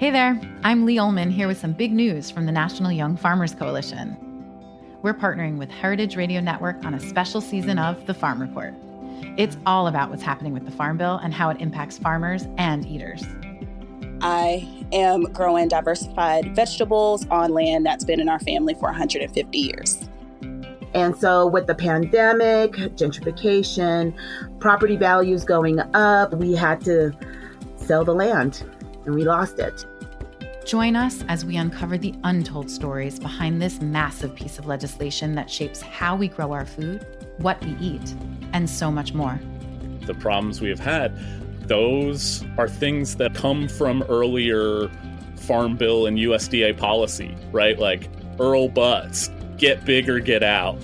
Hey there, I'm Lee Ullman here with some big news from the National Young Farmers Coalition. We're partnering with Heritage Radio Network on a special season of The Farm Report. It's all about what's happening with the Farm Bill and how it impacts farmers and eaters. I am growing diversified vegetables on land that's been in our family for 150 years. And so with the pandemic, gentrification, property values going up, we had to sell the land and we lost it. Join us as we uncover the untold stories behind this massive piece of legislation that shapes how we grow our food, what we eat, and so much more. The problems we have had, those are things that come from earlier Farm Bill and USDA policy, right? Like Earl Butts, get big or get out.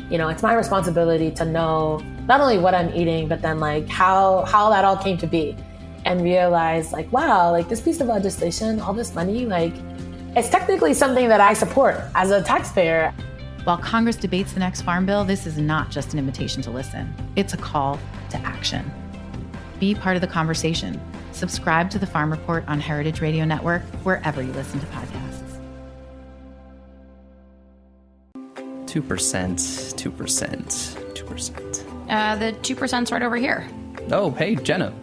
You know, it's my responsibility to know not only what I'm eating, but then like how that all came to be. And realize like, wow, like this piece of legislation, all this money, like it's technically something that I support as a taxpayer. While Congress debates the next Farm Bill, this is not just an invitation to listen. It's a call to action. Be part of the conversation. Subscribe to the Farm Report on Heritage Radio Network, wherever you listen to podcasts. 2%. The 2%'s right over here. Oh, hey, Jenna.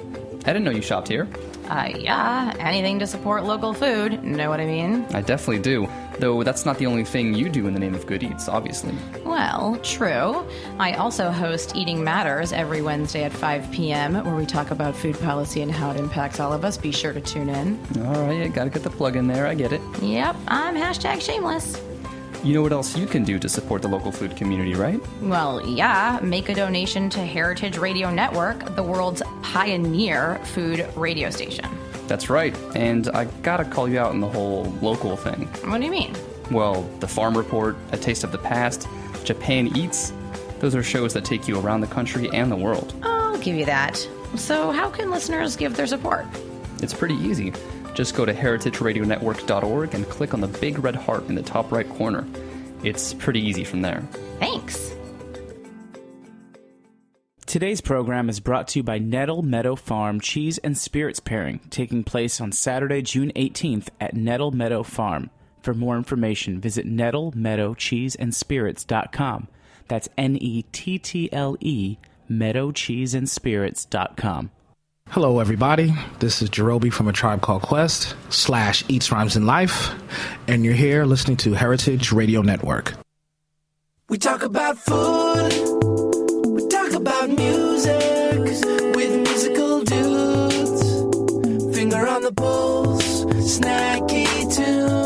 I didn't know you shopped here. Yeah, anything to support local food, know what I mean? I definitely do, though that's not the only thing you do in the name of good eats, obviously. Well, true. I also host Eating Matters every Wednesday at 5 p.m., where we talk about food policy and how it impacts all of us. Be sure to tune in. All right, gotta get the plug in there, I get it. Yep, I'm #shameless. You know what else you can do to support the local food community, right? Well, yeah, make a donation to Heritage Radio Network, the world's pioneer food radio station. That's right, and I gotta call you out on the whole local thing. What do you mean? Well, the Farm Report, A Taste of the Past, Japan Eats, those are shows that take you around the country and the world. I'll give you that. So how can listeners give their support? It's pretty easy. Just go to heritageradionetwork.org and click on the big red heart in the top right corner. It's pretty easy from there. Thanks. Today's program is brought to you by Nettle Meadow Farm Cheese and Spirits Pairing, taking place on Saturday, June 18th at Nettle Meadow Farm. For more information, visit nettlemeadowcheeseandspirits.com. That's NETTLE, meadowcheeseandspirits.com. Hello, everybody. This is Jerobi from A Tribe Called Quest / Eats, Rhymes, and Life, and you're here listening to Heritage Radio Network. We talk about food, we talk about music, with musical dudes, finger on the pulse, snacky tunes.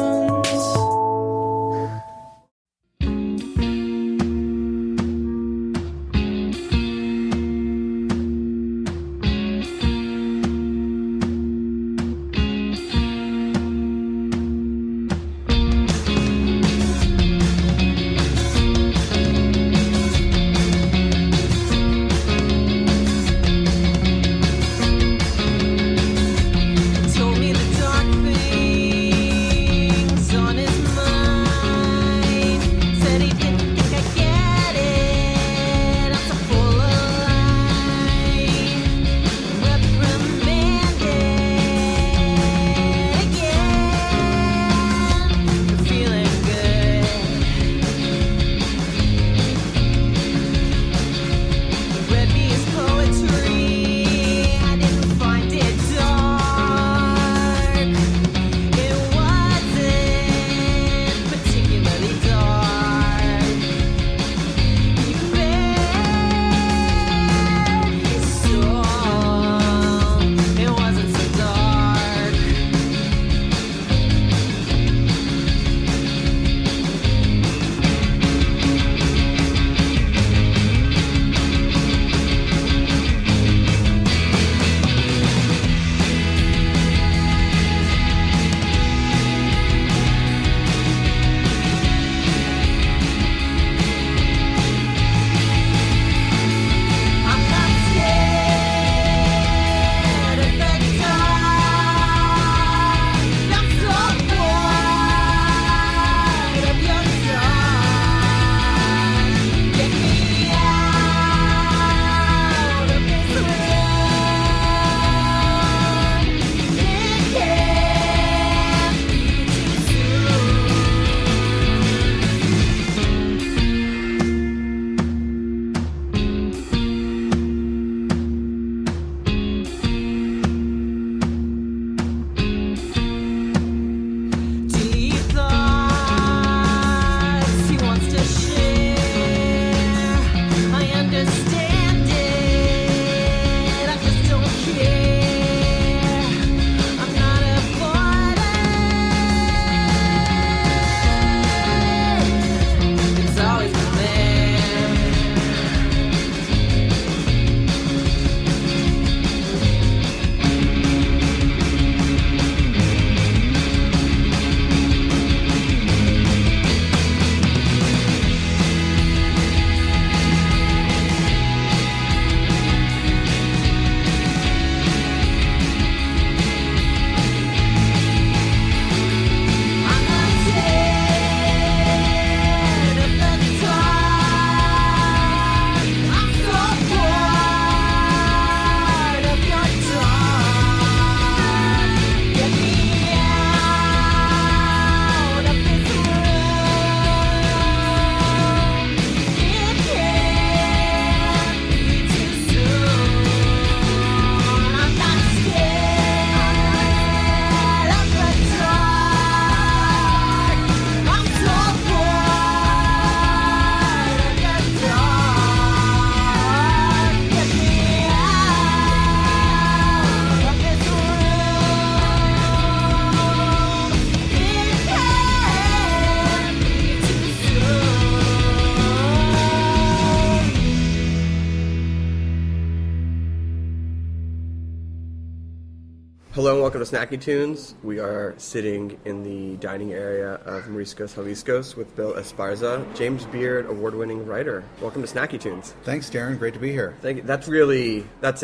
Hello and welcome to Snacky Tunes. We are sitting in the dining area of Mariscos Jaliscos with Bill Esparza, James Beard award-winning writer. Welcome to Snacky Tunes. Thanks, Darren. Great to be here. Thank you. That's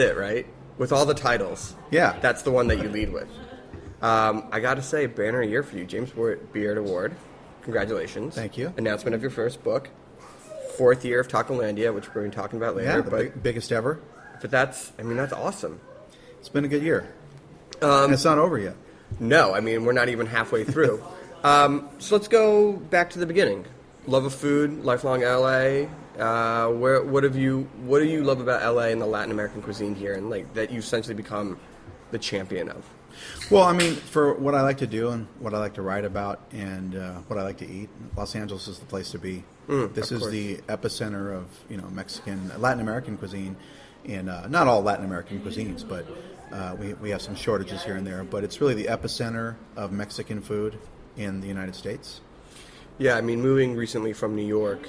it, right? With all the titles. Yeah. That's the one that you lead with. I got to say, banner year for you. James Beard Award. Congratulations. Thank you. Announcement of your first book. 4th year of Tacolandia, which we're going to be talking about later. Yeah, the biggest ever. But that's awesome. It's been a good year. And it's not over yet. No, we're not even halfway through. So let's go back to the beginning. Love of food, lifelong LA. What do you love about LA and the Latin American cuisine here, and that you essentially become the champion of? Well, for what I like to do and what I like to write about and what I like to eat, Los Angeles is the place to be. This is the epicenter of Mexican, Latin American cuisine, and not all Latin American cuisines, but we have some shortages here and there. But it's really the epicenter of Mexican food in the United States. Yeah, moving recently from New York,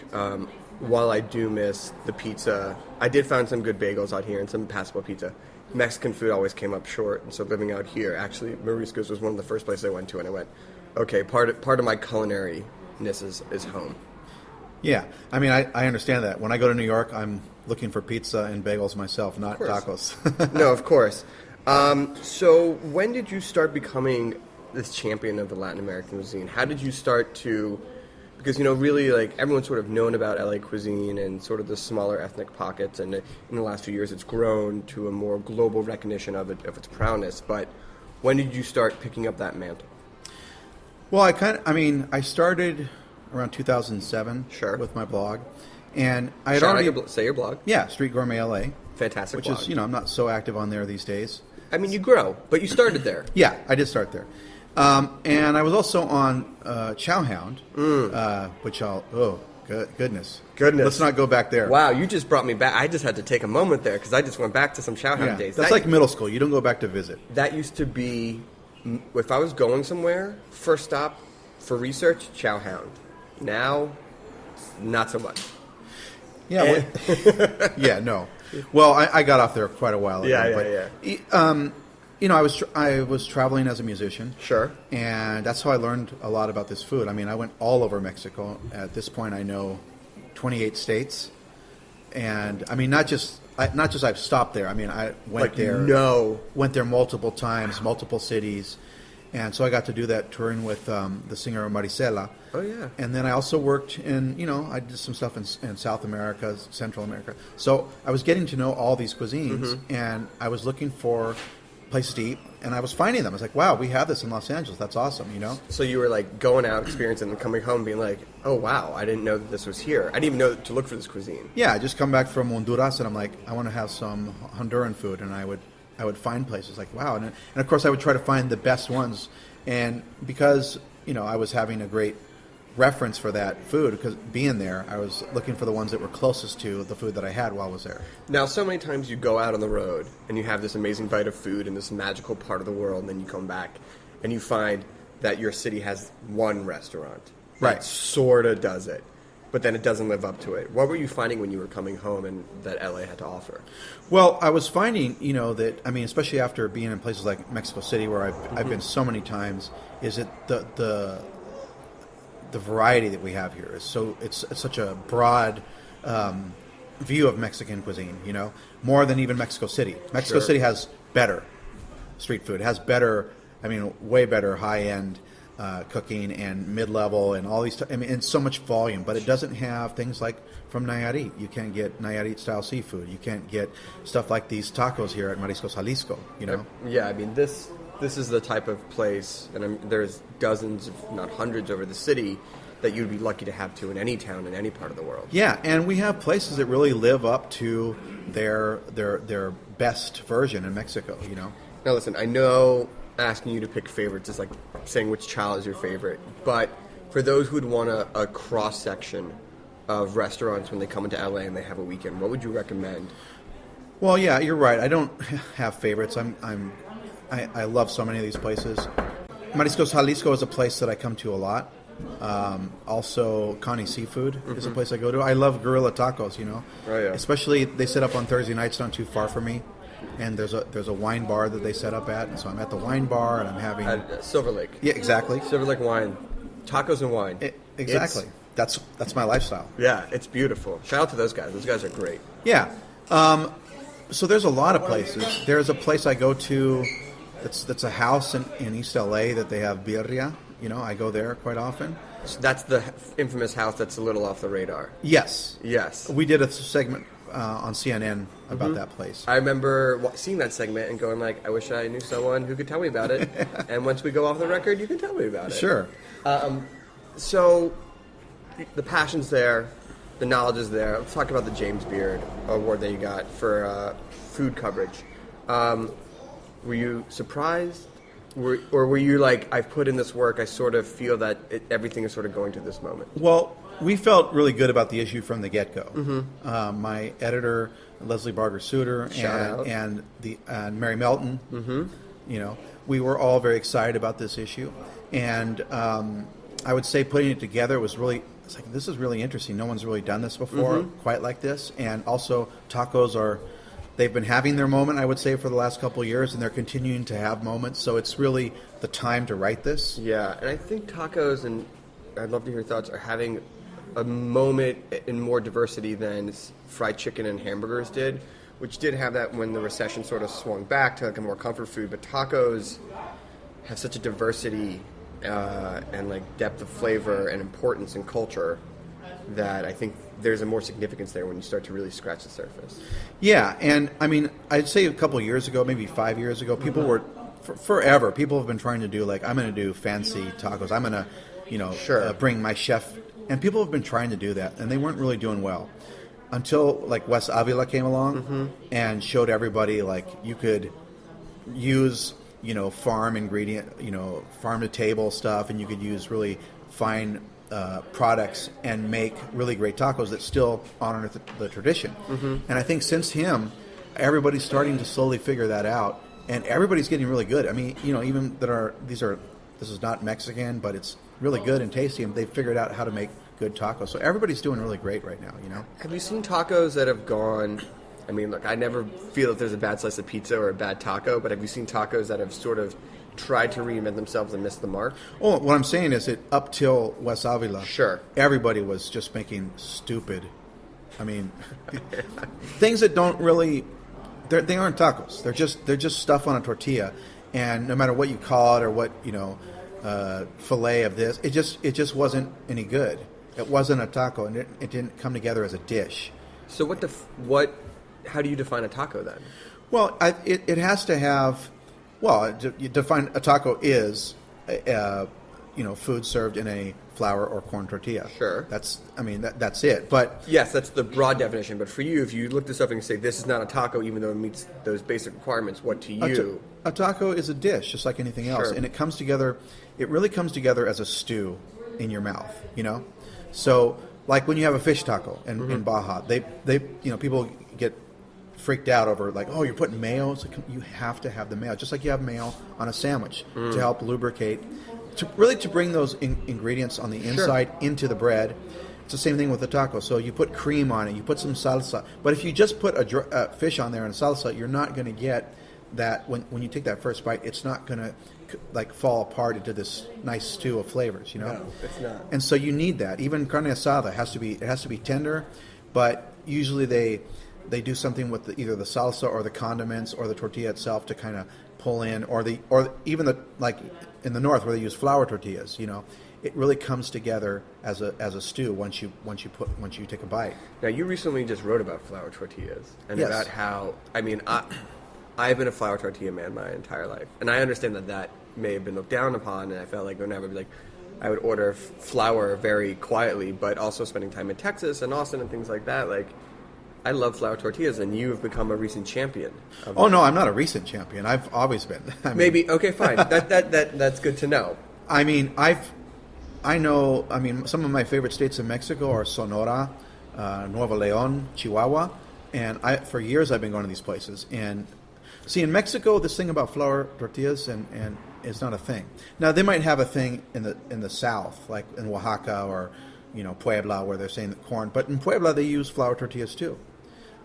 while I do miss the pizza, I did find some good bagels out here and some passable pizza. Mexican food always came up short, and so living out here, actually, Mariscos was one of the first places I went to, and I went, okay, part of my culinary-ness is home. Yeah, I understand that. When I go to New York, I'm looking for pizza and bagels myself, not tacos. No, of course. So when did you start becoming this champion of the Latin American cuisine? How did you start to... Because, really, everyone's sort of known about LA cuisine and sort of the smaller ethnic pockets, and in the last few years it's grown to a more global recognition of its prowess. But when did you start picking up that mantle? Well, I started around 2007 with my blog, and I had already... Say your blog. Yeah, Street Gourmet LA. Fantastic blog. Which is, I'm not so active on there these days. You grow, but you started there. Yeah, I did start there. And I was also on Chowhound, which goodness. Let's not go back there. Wow, you just brought me back. I just had to take a moment there because I just went back to some Chowhound days. That's like middle school. You don't go back to visit. That used to be, if I was going somewhere, first stop for research, Chowhound. Now, not so much. Yeah. Yeah, no. Well, I got off there quite a while ago. Yeah. I was traveling as a musician. Sure. And that's how I learned a lot about this food. I went all over Mexico. At this point, I know 28 states. And not just I've stopped there. I went there. No. Went there multiple times, multiple cities. And so I got to do that touring with the singer Marisela. Oh, yeah. And then I also worked in, I did some stuff in South America, Central America. So I was getting to know all these cuisines, and I was looking for places to eat, and I was finding them. I was like, wow, we have this in Los Angeles. That's awesome, So you were going out, experiencing, and coming home being like, oh, wow, I didn't know that this was here. I didn't even know to look for this cuisine. Yeah, I just come back from Honduras, and I'm like, I want to have some Honduran food, and I would find places like, wow. And of course, I would try to find the best ones. And because, I was having a great reference for that food, because being there, I was looking for the ones that were closest to the food that I had while I was there. Now, so many times you go out on the road and you have this amazing bite of food in this magical part of the world, and then you come back and you find that your city has one restaurant that sort of does it, but then it doesn't live up to it. What were you finding when you were coming home and that LA had to offer? Well, I was finding, that, especially after being in places like Mexico City, where I've been so many times, is that the variety that we have here is it's such a broad view of Mexican cuisine, more than even Mexico City. Mexico City has better street food, has better, way better high-end cooking and mid-level and all these, and so much volume, but it doesn't have things like from Nayarit. You can't get Nayarit-style seafood. You can't get stuff like these tacos here at Mariscos Jalisco, Yeah, this is the type of place, and there's dozens, if not hundreds, over the city that you'd be lucky to have to in any town in any part of the world. Yeah, and we have places that really live up to their best version in Mexico, Now listen, I know asking you to pick favorites is like saying which child is your favorite, but for those who'd want a cross-section of restaurants when they come into LA and they have a weekend, what would you recommend? Well, yeah, you're right. I don't have favorites. I love so many of these places. Mariscos Jalisco is a place that I come to a lot. Also, Connie Seafood is a place I go to. I love Guerrilla Tacos, Oh, yeah. Especially, they set up on Thursday nights, not too far from me. and there's a wine bar that they set up at, and so I'm at the wine bar and I'm having Silver Lake. Yeah, exactly. Silver Lake wine, tacos and wine. Exactly. That's my lifestyle. Yeah, it's beautiful. Shout out to those guys. Those guys are great. Yeah. So there's a lot of places. There's a place I go to. That's a house in East LA that they have birria. You know, I go there quite often. So that's the infamous house that's a little off the radar. Yes. Yes. We did a segment on CNN about that place. I remember seeing that segment and going like, I wish I knew someone who could tell me about it. And once we go off the record, you can tell me about it. Sure. So the passion's there. The knowledge is there. Let's talk about the James Beard Award that you got for food coverage. Were you surprised? Or were you like, I've put in this work, I sort of feel that everything is sort of going to this moment? Well, we felt really good about the issue from the get-go. My editor, Leslie Barger-Suter, and Mary Melton, you know, we were all very excited about this issue. And I would say putting it together was really, it's like, this is really interesting. No one's really done this before, quite like this. And also, tacos they've been having their moment, I would say, for the last couple of years, and they're continuing to have moments. So it's really the time to write this. Yeah, and I think tacos, and I'd love to hear your thoughts, are having a moment in more diversity than fried chicken and hamburgers did, which did have that when the recession sort of swung back to like a more comfort food. But tacos have such a diversity and like depth of flavor and importance in culture that I think there's a more significance there when you start to really scratch the surface. Yeah, and I mean, I'd say a couple of years ago, maybe 5 years ago, people were, forever, people have been trying to do like, I'm going to do fancy tacos. I'm going to, you know, bring my chef. And people have been trying to do that, and they weren't really doing well. Until like Wes Avila came along and showed everybody like you could use, you know, farm ingredient, you know, farm to table stuff, and you could use really fine products and make really great tacos that still honor the tradition. And I think since him, everybody's starting to slowly figure that out, and everybody's getting really good. I mean, you know, even this is not Mexican, but it's really good and tasty, and they've figured out how to make good tacos. So everybody's doing really great right now, you know. Have you seen tacos that have gone, I mean, look, I never feel that there's a bad slice of pizza or a bad taco, but have you seen tacos that have sort of tried to reinvent themselves and missed the mark? Oh, what I'm saying is that up till Wes Avila, everybody was just making stupid, I mean, things that don't really, they aren't tacos. They're just stuff on a tortilla, and no matter what you call it or what, you know, fillet of this, it just wasn't any good. It wasn't a taco, and it didn't come together as a dish. So how do you define a taco then? Well, it has to have. Well, you define a taco is, you know, food served in a flour or corn tortilla. Sure. That's it. But yes, that's the broad definition. But for you, if you look this up and you say this is not a taco, even though it meets those basic requirements, what to you? A taco is a dish, just like anything else, and it comes together. It really comes together as a stew in your mouth. You know, so like when you have a fish taco in Baja, they you know, people get freaked out over like, oh, you're putting mayo. It's like, you have to have the mayo, just like you have mayo on a sandwich to help lubricate, to bring those ingredients on the inside into the bread. It's the same thing with the taco. So you put cream on it, you put some salsa. But if you just put a fish on there and salsa, you're not going to get that when you take that first bite. It's not going to like fall apart into this nice stew of flavors. You know, no, it's not. And so you need that. Even carne asada has to be tender, but usually they do something with either the salsa or the condiments or the tortilla itself to kind of pull in, or even like in the north where they use flour tortillas. You know, it really comes together as a stew once you take a bite. Now, you recently just wrote about flour tortillas and about how, I mean, I've been a flour tortilla man my entire life, and I understand that may have been looked down upon, and I felt like whenever I would order flour very quietly, but also spending time in Texas and Austin and things like that, like, I love flour tortillas, and you have become a recent champion. Oh, no, I'm not a recent champion. I've always been. Maybe, okay, fine. That's good to know. I mean, I know, some of my favorite states in Mexico are Sonora, Nuevo León, Chihuahua, and for years I've been going to these places. And see, in Mexico, this thing about flour tortillas and it's not a thing. Now, they might have a thing in the south, like in Oaxaca or, you know, Puebla, where they're saying that corn. But in Puebla, they use flour tortillas too,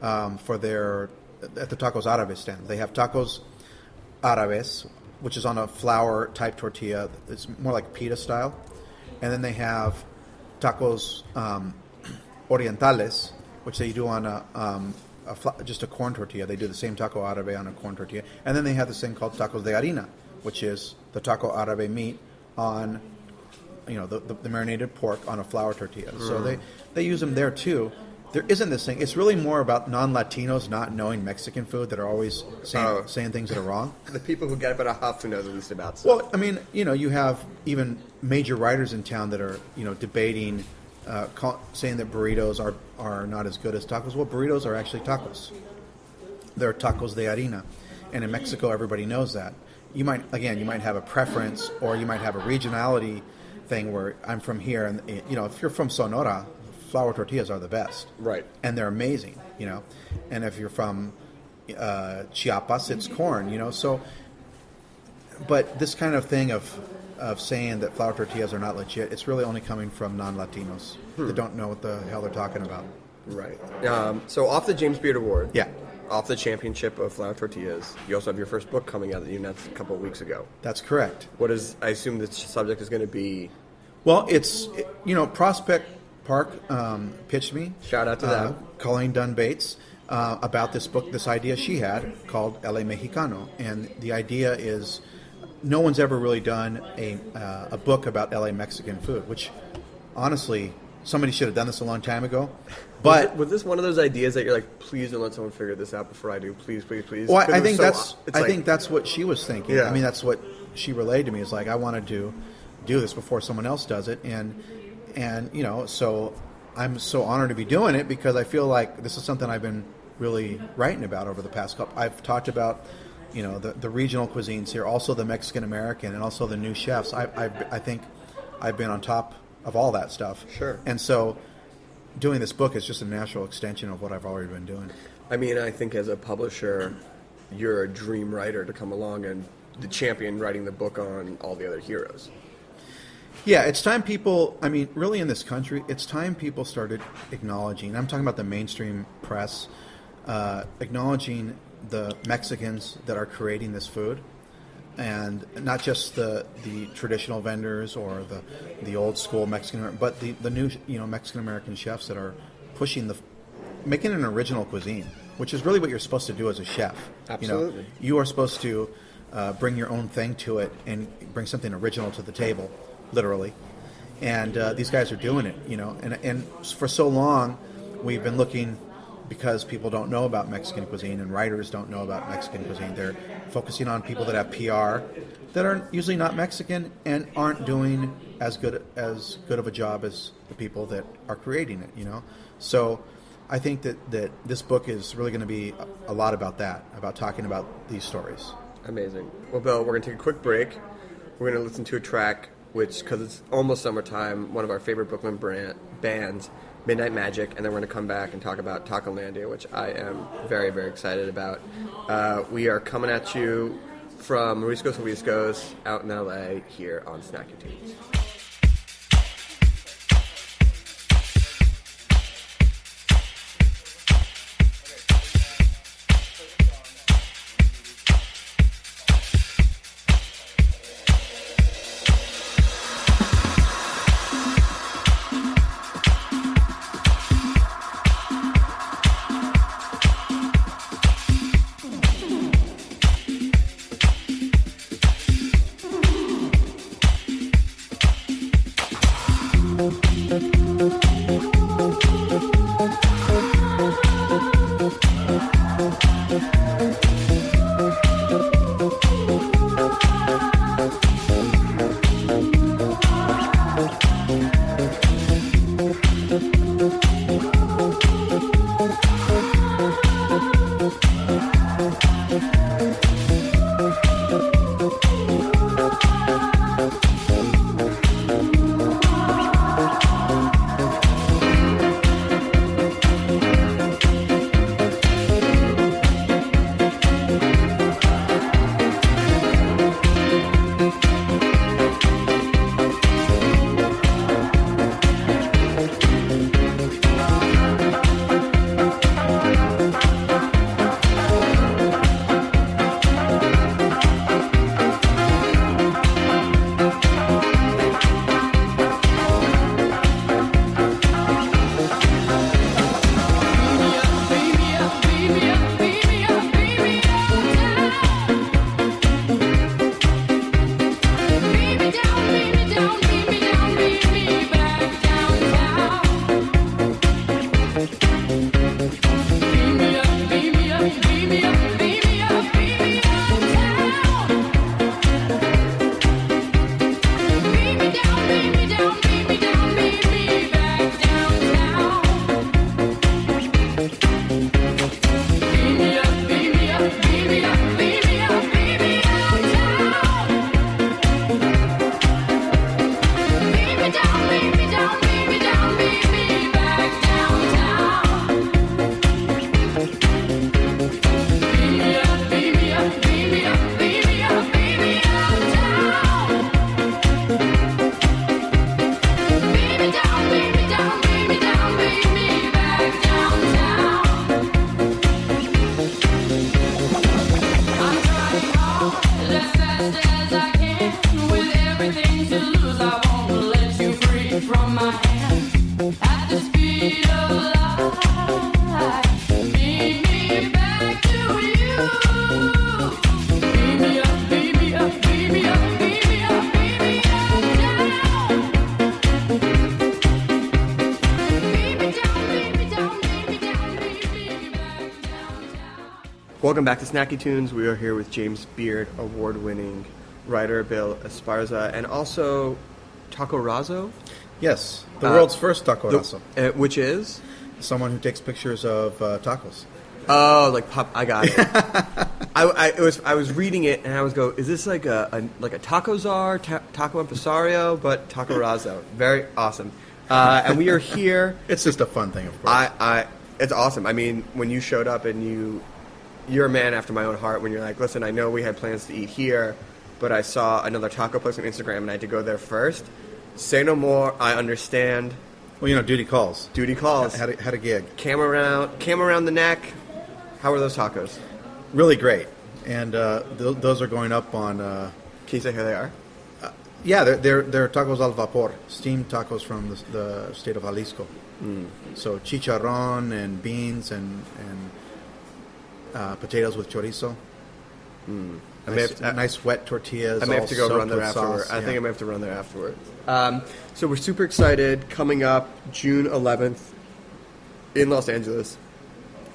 for their at the Tacos Árabe stand. They have tacos árabes, which is on a flour type tortilla. It's more like pita style, and then they have tacos orientales, which they do on just a corn tortilla. They do the same taco árabe on a corn tortilla, and then they have this thing called tacos de harina, which is the taco árabe meat on, the marinated pork on a flour tortilla. So they use them there too. There isn't this thing. It's really more about non-Latinos not knowing Mexican food that are always saying things that are wrong. The people who get up at a huff who know the least about stuff. Well, I mean, you have even major writers in town that are, debating, saying that burritos are not as good as tacos. Well, burritos are actually tacos. They're tacos de harina. And in Mexico, everybody knows that. You might have a preference, or you might have a regionality thing where I'm from here, and, if you're from Sonora, flour tortillas are the best. Right. And they're amazing, And if you're from Chiapas, it's corn, So, but this kind of thing of saying that flour tortillas are not legit, it's really only coming from non-Latinos that don't know what the hell they're talking about. Right. So off the James Beard Award. Yeah. Off the championship of flour tortillas, you also have your first book coming out that you announced a couple of weeks ago. That's correct. I assume the subject is going to be... Well, it's, Prospect Park pitched me. Shout out to them. Colleen Dunn Bates, about this book, this idea she had called LA Mexicano. And the idea is no one's ever really done a book about LA Mexican food, which honestly, somebody should have done this a long time ago. But was this one of those ideas that you're like, please don't let someone figure this out before I do? Please, please, please. Well, I think that's what she was thinking. Yeah. I mean, that's what she relayed to me. Is like, I want to do this before someone else does it, and so I'm so honored to be doing it because I feel like this is something I've been really writing about over the past couple. I've talked about, the regional cuisines here, also the Mexican American, and also the new chefs. I think I've been on top of all that stuff. Sure. And so doing this book is just a natural extension of what I've already been doing. I mean, I think as a publisher, you're a dream writer to come along and the champion writing the book on all the other heroes. Yeah, it's time people, really in this country, it's time people started acknowledging, I'm talking about the mainstream press, acknowledging the Mexicans that are creating this food. And not just the traditional vendors or the old school Mexican, but the new Mexican American chefs that are making an original cuisine, which is really what you're supposed to do as a chef. Absolutely. You are supposed to bring your own thing to it and bring something original to the table, literally. And these guys are doing it, And for so long, we've been looking. Because people don't know about Mexican cuisine and writers don't know about Mexican cuisine. They're focusing on people that have PR that are usually not Mexican and aren't doing as good of a job as the people that are creating it, So I think that this book is really going to be a lot about that, about talking about these stories. Amazing. Well, Bill, we're going to take a quick break. We're going to listen to a track, which, because it's almost summertime, one of our favorite Brooklyn bands, Midnight Magic, and then we're going to come back and talk about Tacolandia, which I am very, very excited about. We are coming at you from Moriscos out in LA here on Snack Your Tunes. as fast as I can. With everything to lose, I won't let you free from my hand. At the speed of light, lead me back to you. Beam me up, beam me up, beam me up, beam me up, beam me up down. Beam me down, beam me down, beam me down, beam me back downtown. Welcome back to Snacky Tunes. We are here with James Beard, award-winning writer Bill Esparza, and also Taco Razzo. Yes, the world's first taco razo. Which is? Someone who takes pictures of tacos. Oh, like pop! I got it. I was reading it and I was go, is this like a taco czar, taco impresario, but taco razzo? Very awesome. And we are here. It's just a fun thing, of course. It's awesome. I mean, when you showed up and you're a man after my own heart. When you're like, listen, I know we had plans to eat here, but I saw another taco place on Instagram and I had to go there first. Say no more. I understand. Well, duty calls. Duty calls. Had a gig. Cam around the neck. How are those tacos? Really great. And those are going up on... Can you say who they are? Yeah, they're tacos al vapor, steamed tacos from the state of Jalisco. So chicharrón and beans and potatoes with chorizo. Nice wet tortillas. I may have to go run there afterward. I think I may have to run there afterwards. So we're super excited. Coming up June 11th in Los Angeles,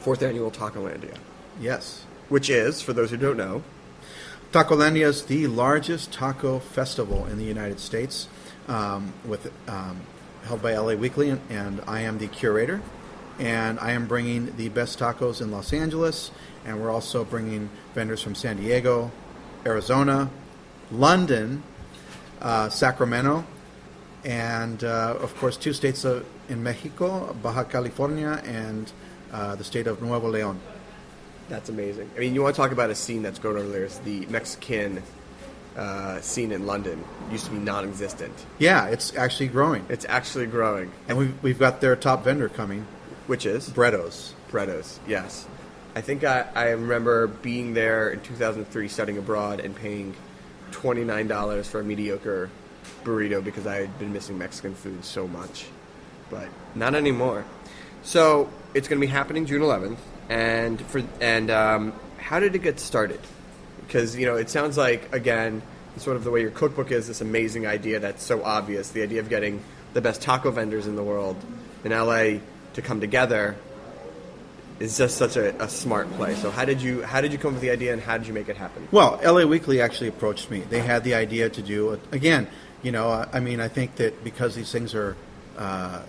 4th annual Tacolandia. Yes. Which is, for those who don't know, Tacolandia is the largest taco festival in the United States, held by LA Weekly, and I am the curator. And I am bringing the best tacos in Los Angeles, and we're also bringing vendors from San Diego, Arizona, London, Sacramento, and of course 2 states in Mexico, Baja California, and the state of Nuevo León. That's amazing. I mean, you want to talk about a scene that's going over there. It's the Mexican scene in London. It used to be non-existent. Yeah, it's actually growing. It's actually growing. And we've got their top vendor coming. Which is? Bredos. Bredos, yes. I think I remember being there in 2003 studying abroad and paying $29 for a mediocre burrito because I had been missing Mexican food so much. But not anymore. So it's going to be happening June 11th. And how did it get started? Because, it sounds like, again, sort of the way your cookbook is, this amazing idea that's so obvious, the idea of getting the best taco vendors in the world in LA to come together is just such a smart play. So how did you come up with the idea, and how did you make it happen? Well, LA Weekly actually approached me. They had the idea to do it. Again, I think that because these things are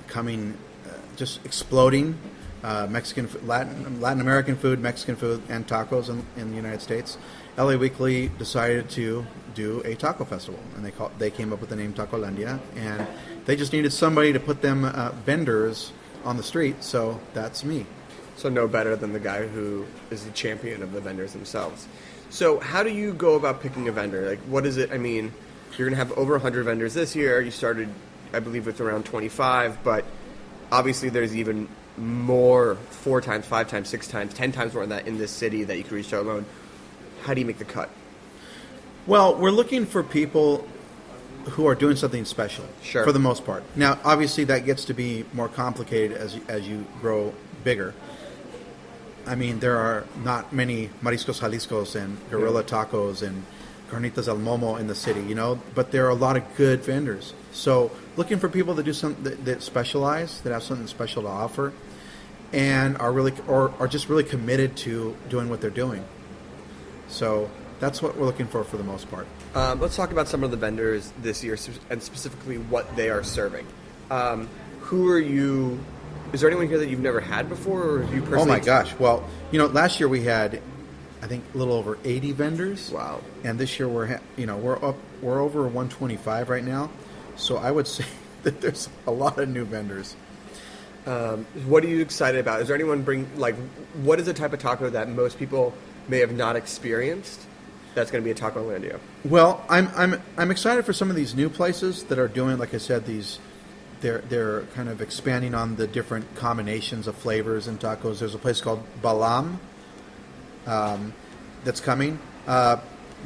coming, just exploding, Mexican, Latin American food, Mexican food, and tacos in the United States, LA Weekly decided to do a taco festival, and they came up with the name Tacolandia, and they just needed somebody to put them vendors on the street, so that's me. So no better than the guy who is the champion of the vendors themselves. So how do you go about picking a vendor? Like, what is it? I mean, you're going to have over 100 vendors this year. You started, I believe, with around 25, but obviously there's even more, 4 times, 5 times, 6 times, 10 times more than that in this city that you could reach out alone. How do you make the cut? Well, we're looking for people who are doing something special, sure, for the most part. Now, obviously, that gets to be more complicated as you grow bigger. I mean, there are not many Mariscos Jaliscos and Guerrilla Tacos and Carnitas al Momo in the city, but there are a lot of good vendors. So looking for people that do something that specialize, that have something special to offer, and are just really committed to doing what they're doing. So that's what we're looking for the most part. Let's talk about some of the vendors this year, and specifically what they are serving. Who are you? Is there anyone here that you've never had before, or you personally? Oh my gosh! Well, last year we had, I think, a little over 80 vendors. Wow! And this year we're over 125 right now. So I would say that there's a lot of new vendors. What are you excited about? Is there anyone what is the type of taco that most people may have not experienced that's going to be a Tacolandia? Well, I'm excited for some of these new places that are doing, like I said, they're kind of expanding on the different combinations of flavors and tacos. There's a place called Balam that's coming.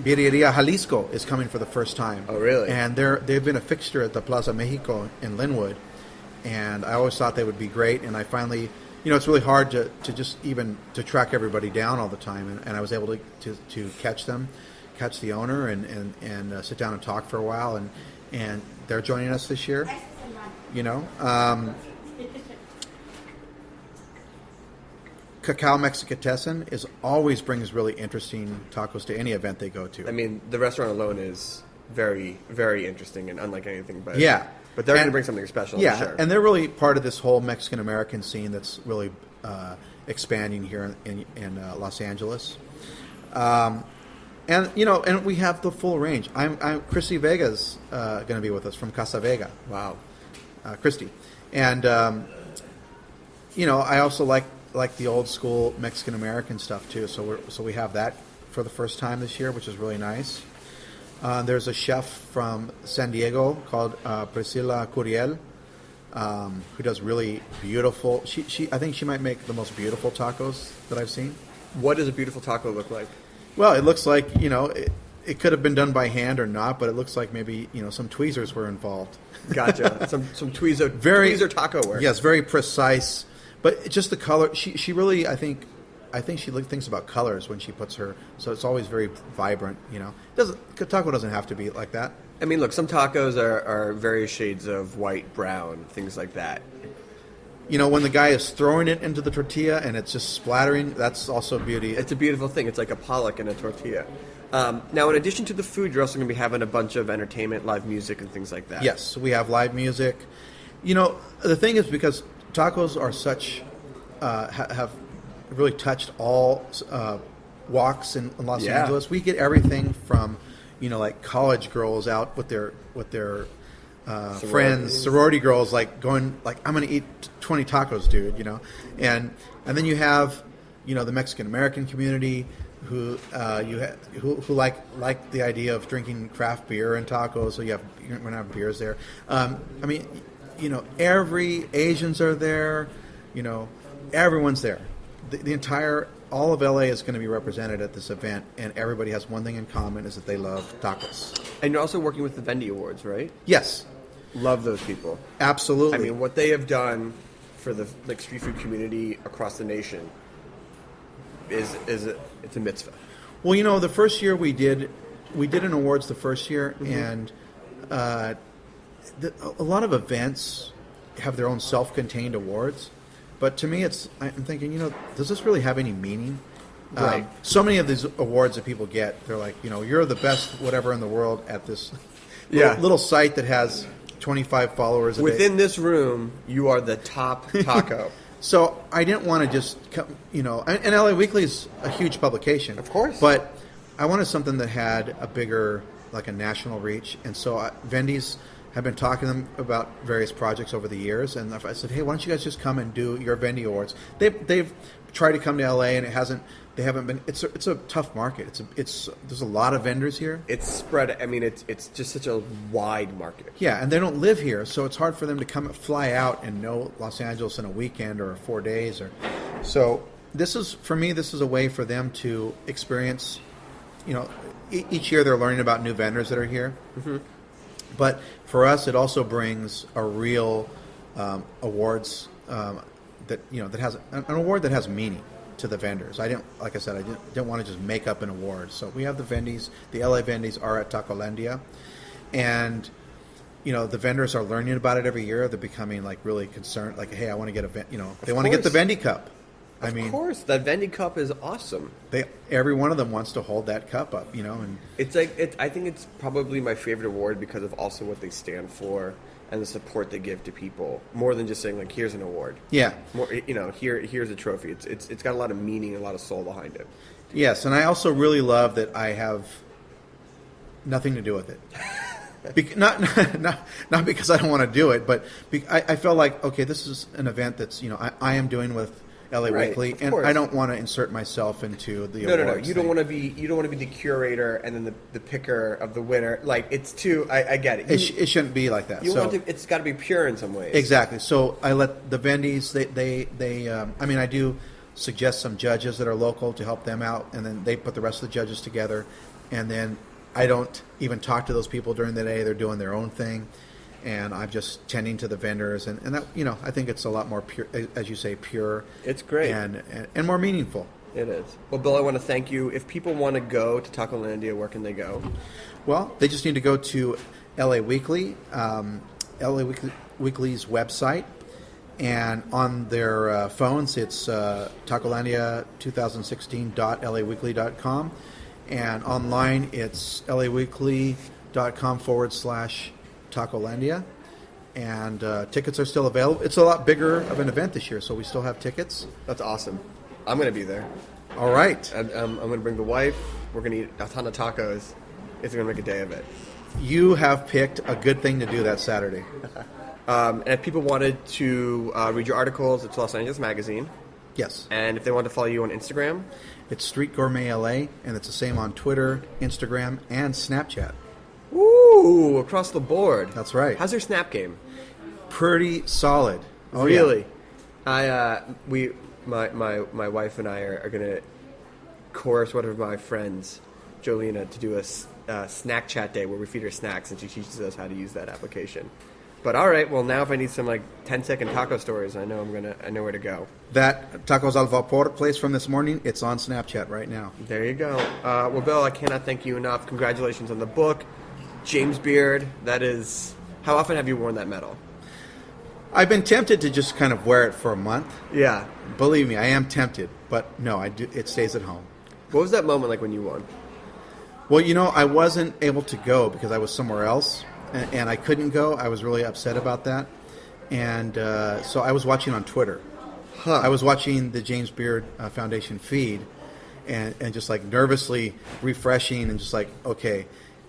Birreria Jalisco is coming for the first time. Oh, really? And they've been a fixture at the Plaza Mexico in Linwood, and I always thought they would be great. And I finally, it's really hard to just even to track everybody down all the time, and I was able to catch the owner and sit down and talk for a while, and they're joining us this year. Cacao Mexicatessen always brings really interesting tacos to any event they go to. I mean, the restaurant alone is very, very interesting and unlike anything. But but they're going to bring something special. Yeah, I'm sure. And they're really part of this whole Mexican American scene that's really expanding here in Los Angeles. And we have the full range. I'm Christy Vega's going to be with us from Casa Vega. Wow, Christy, and I also like the old school Mexican American stuff too. So we have that for the first time this year, which is really nice. There's a chef from San Diego called Priscilla Curiel, who does really beautiful. I think she might make the most beautiful tacos that I've seen. What does a beautiful taco look like? Well, it looks like it could have been done by hand or not, but it looks like maybe some tweezers were involved. Gotcha. some tweezer taco work. Yes, very precise. But just the color, she really, I think she thinks about colors when she puts her. So it's always very vibrant. Taco doesn't have to be like that. I mean, look, some tacos are various shades of white, brown, things like that. When the guy is throwing it into the tortilla and it's just splattering, that's also beauty. It's a beautiful thing. It's like a pollock in a tortilla. Now, in addition to the food, you're also going to be having a bunch of entertainment, live music, and things like that. Yes, we have live music. The thing is, because tacos are such have really touched all walks in Los Angeles. We get everything from like college girls out with their friends, sorority girls, like going like, I'm going to eat 20 tacos, dude. And then you have the Mexican American community who like the idea of drinking craft beer and tacos. So you're going to have beers there. Every Asians are there, everyone's there. The entire, all of LA is going to be represented at this event, and everybody has one thing in common, is that they love tacos. And you're also working with the Vendy Awards, right? Yes. Love those people. Absolutely. I mean, what they have done for the street food community across the nation it's a mitzvah. Well, the first year we did an awards the first year, and a lot of events have their own self-contained awards, but to me, I'm thinking, does this really have any meaning? Right. So many of these awards that people get, they're like, you're the best whatever in the world at this little site that has 25 followers a day. Within this room, you are the top taco. So I didn't want to just come, and LA Weekly is a huge publication. Of course. But I wanted something that had a bigger, like a national reach. And so Vendy's have been talking to them about various projects over the years. And I said, hey, why don't you guys just come and do your Vendy Awards? They've tried to come to LA, and they haven't been. It's a tough market. There's a lot of vendors here. It's spread. I mean, it's just such a wide market. Yeah, and they don't live here, so it's hard for them to fly out and know Los Angeles in a weekend or 4 days. So this is a way for them to experience. Each year they're learning about new vendors that are here. Mm-hmm. But for us, it also brings a real awards that has an award that has meaning to the vendors. I didn't want to just make up an award. So we have the Vendys. The LA Vendys are at Tacolandia, and the vendors are learning about it every year. They're becoming like really concerned. Like, hey, I want to get they want to get the Vendy Cup. Of course, that Vendy Cup is awesome. Every one of them wants to hold that cup up, and it's like I think it's probably my favorite award because of also what they stand for and the support they give to people. More than just saying like, here's an award. Yeah. More, here's a trophy. It's got a lot of meaning, a lot of soul behind it. Yes, and I also really love that I have nothing to do with it. Not because I don't want to do it, but I felt like, okay, this is an event that's I am doing with LA Weekly, and I don't want to insert myself into the awards. No. You don't want to be the curator and then the picker of the winner. Like, it's too. I get it. It shouldn't be like that. It's got to be pure in some ways. Exactly. So I let the Vendys. I do suggest some judges that are local to help them out, and then they put the rest of the judges together. and then I don't even talk to those people during the day. They're doing their own thing, and I'm just tending to the vendors, and that, I think it's a lot more pure, as you say, pure. It's great. And more meaningful. It is. Well, Bill, I want to thank you. If people want to go to Tacolandia, where can they go? Well, they just need to go to LA Weekly, Weekly's website, and on their phones, it's tacolandia2016.laweekly.com, and online, it's laweekly.com/Tacolandia, and tickets are still available. It's a lot bigger of an event this year, so we still have tickets. That's awesome. I'm going to be there. All right. I'm going to bring the wife. We're going to eat a ton of tacos. It's going to make a day of it. You have picked a good thing to do that Saturday. And if people wanted to read your articles, it's Los Angeles Magazine. Yes. And if they want to follow you on Instagram? It's Street Gourmet LA, and it's the same on Twitter, Instagram, and Snapchat. Ooh, across the board. That's right. How's your Snap game? Pretty solid. Oh, really? Yeah. My wife and I are going to coerce one of my friends, Jolena, to do a snack chat day where we feed her snacks, and she teaches us how to use that application. But all right, well, now if I need some 10-second taco stories, I know where to go. That Tacos al Vapor place from this morning, it's on Snapchat right now. There you go. Well, Bill, I cannot thank you enough. Congratulations on the book. James Beard, that is... How often have you worn that medal? I've been tempted to just kind of wear it for a month. Yeah. Believe me, I am tempted, but no, I do. It stays at home. What was that moment like when you won? Well, I wasn't able to go because I was somewhere else, and I couldn't go. I was really upset about that, and so I was watching on Twitter. I was watching the James Beard Foundation feed, and just nervously refreshing, and just okay.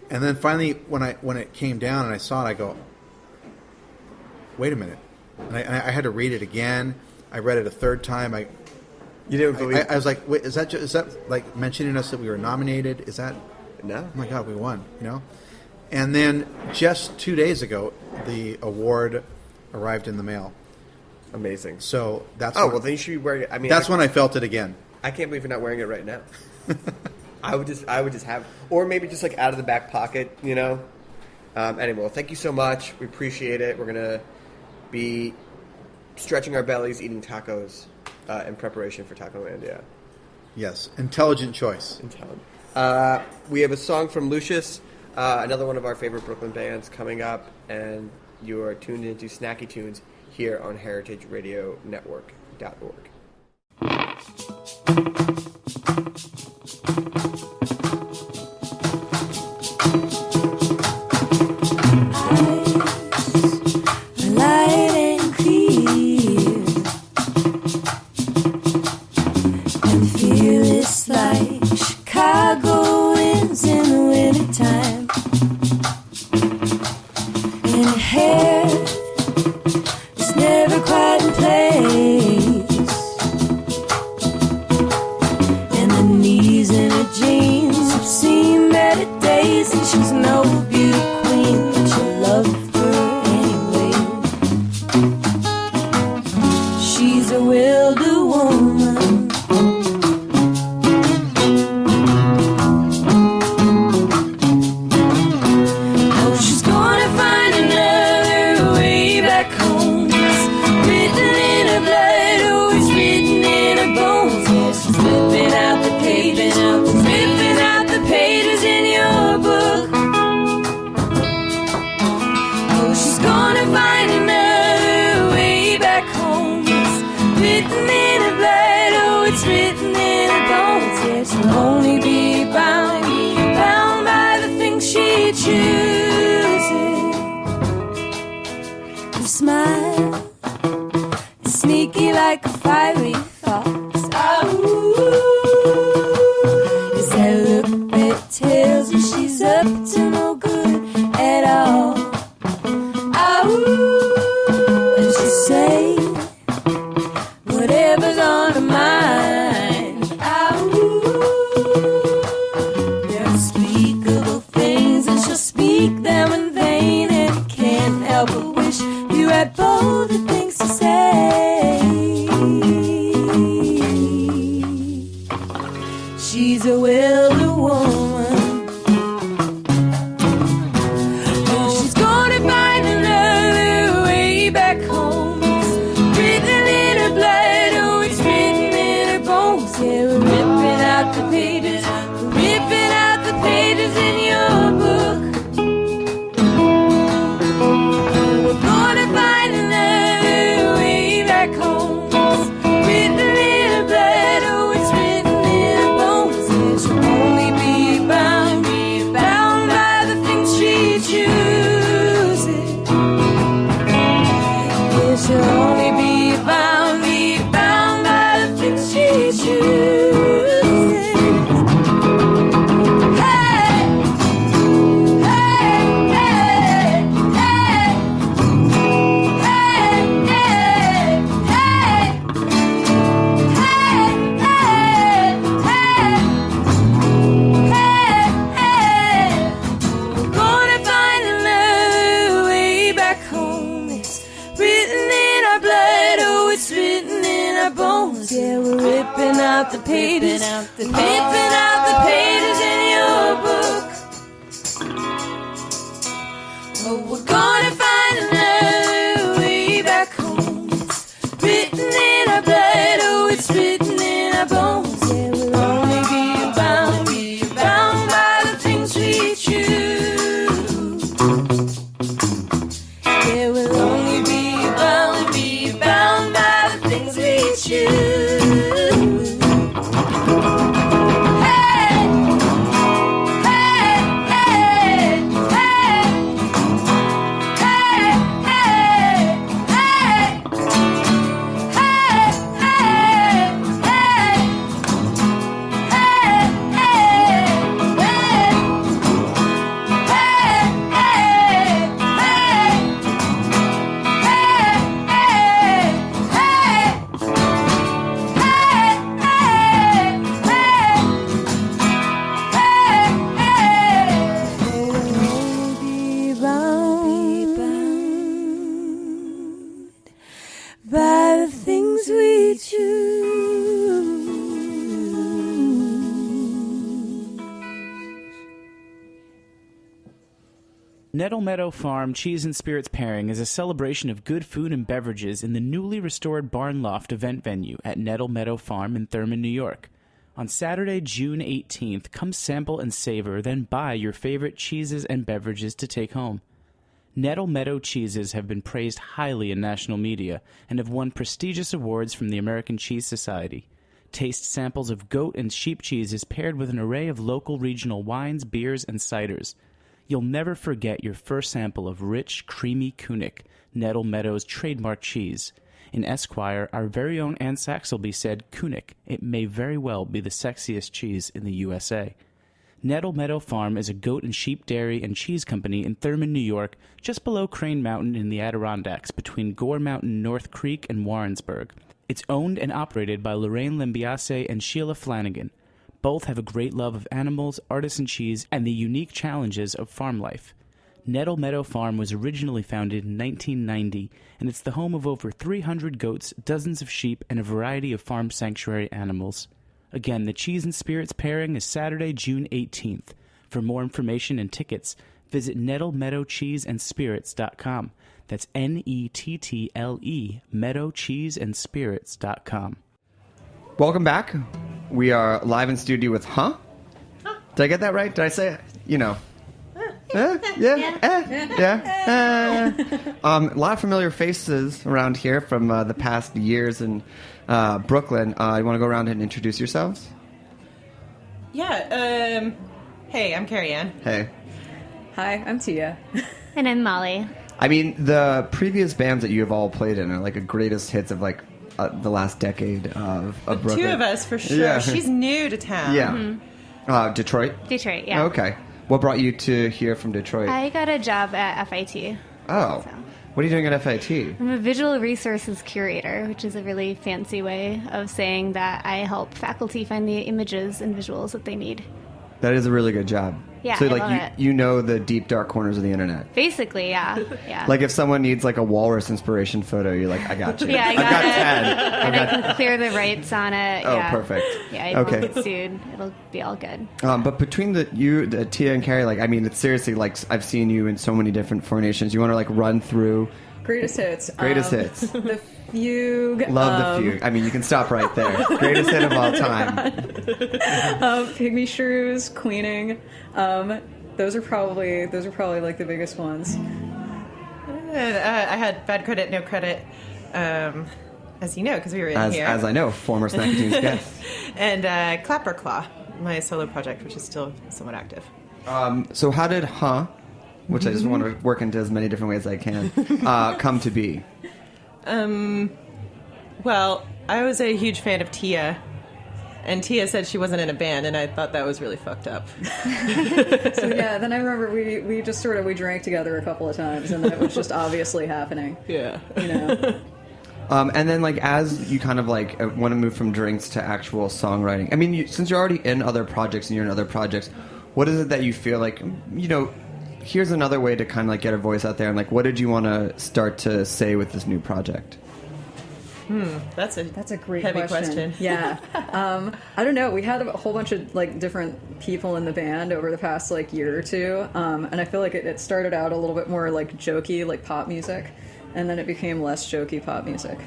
And then finally, when it came down and I saw it, I go, wait a minute. And I had to read it again. I read it a third time. You didn't believe? I was like, wait, is that like mentioning us that we were nominated? Is that? No. Oh my God, we won. And then just 2 days ago, the award arrived in the mail. Amazing. So that's. Well, then you should be wearing it. I mean, that's when I felt it again. I can't believe you're not wearing it right now. I would just have, or maybe just out of the back pocket, Anyway, well, thank you so much. We appreciate it. We're gonna be stretching our bellies, eating tacos in preparation for Tacolandia. Yes, intelligent choice. We have a song from Lucius, another one of our favorite Brooklyn bands, coming up, and you are tuned into Snacky Tunes here on heritageradionetwork.org. She's a wilder woman. out the pages, flipping out the pages in your book. But we're gonna find another way back home. It's written in our blood, oh, it's written in our bones. Yeah, we'll only be bound by the things we choose. Yeah, we'll only be bound by the things we choose. Nettle Meadow Farm Cheese and Spirits Pairing is a celebration of good food and beverages in the newly restored Barn Loft event venue at Nettle Meadow Farm in Thurman, New York. On Saturday, June 18th, come sample and savor, then buy your favorite cheeses and beverages to take home. Nettle Meadow cheeses have been praised highly in national media and have won prestigious awards from the American Cheese Society. Taste samples of goat and sheep cheeses paired with an array of local regional wines, beers, and ciders. You'll never forget your first sample of rich, creamy Kunik, Nettle Meadow's trademark cheese. In Esquire, our very own Anne Saxelby said, Kunik, it may very well be the sexiest cheese in the USA. Nettle Meadow Farm is a goat and sheep dairy and cheese company in Thurman, New York, just below Crane Mountain in the Adirondacks, between Gore Mountain, North Creek, and Warrensburg. It's owned and operated by Lorraine Limbiase and Sheila Flanagan. Both have a great love of animals, artisan cheese, and the unique challenges of farm life. Nettle Meadow Farm was originally founded in 1990, and it's the home of over 300 goats, dozens of sheep, and a variety of farm sanctuary animals. Again, the Cheese and Spirits pairing is Saturday, June 18th. For more information and tickets, visit nettlemeadowcheeseandspirits.com. That's Nettle, meadowcheeseandspirits.com. Welcome back. We are live in studio with Huh? Did I get that right? Did I say, you know? A lot of familiar faces around here from the past years in Brooklyn. You want to go around and introduce yourselves? Yeah. Hey, I'm Carrie-Anne. Hey. Hi, I'm Tia. And I'm Molly. I mean, the previous bands that you have all played in are like a greatest hits of like the last decade of Brooklyn. Two of us, for sure. Yeah. She's new to town. Yeah. Mm-hmm. Detroit? Detroit, yeah. Okay. What brought you to here from Detroit? I got a job at FIT. Oh. So. What are you doing at FIT? I'm a visual resources curator, which is a really fancy way of saying that I help faculty find the images and visuals that they need. That is a really good job. Yeah, so I like love it. you know the deep dark corners of the internet. Basically, yeah. Yeah. Like if someone needs like a walrus inspiration photo, you're like, I got you. Yeah, I got got it. 10. And I can clear the rights on it. Oh, yeah. perfect. Yeah, I Okay. won't get sued. It'll be all good. But between the Tia and Carrie, like I mean, it's seriously like I've seen you in so many different formations. You want to like run through Greatest hits. Greatest hits. The Fugue. Love the Fugue. I mean, you can stop right there. Greatest hit of all time. Pygmy Shrews, Queening. Those are probably like the biggest ones. I had Bad Credit, No Credit, as you know, because we were in here. As I know, former Snacky Tunes guest. And Clapperclaw, my solo project, which is still somewhat active. So how did Huh, which I just want to work into as many different ways as I can, come to be? Well, I was a huge fan of Tia, and Tia said she wasn't in a band, and I thought that was really fucked up. So yeah, then I remember we just sort of drank together a couple of times, and that was just obviously happening. Yeah. You know. And then, like, as you kind of, like, want to move from drinks to actual songwriting, I mean, since you're already in other projects and you're in other projects, what is it that you feel like, you know, here's another way to kind of, like, get a voice out there, and, like, what did you want to start to say with this new project? That's a great heavy question. Yeah. I don't know. We had a whole bunch of like different people in the band over the past like year or two, and I feel like it started out a little bit more like jokey, like pop music, and then it became less jokey pop music.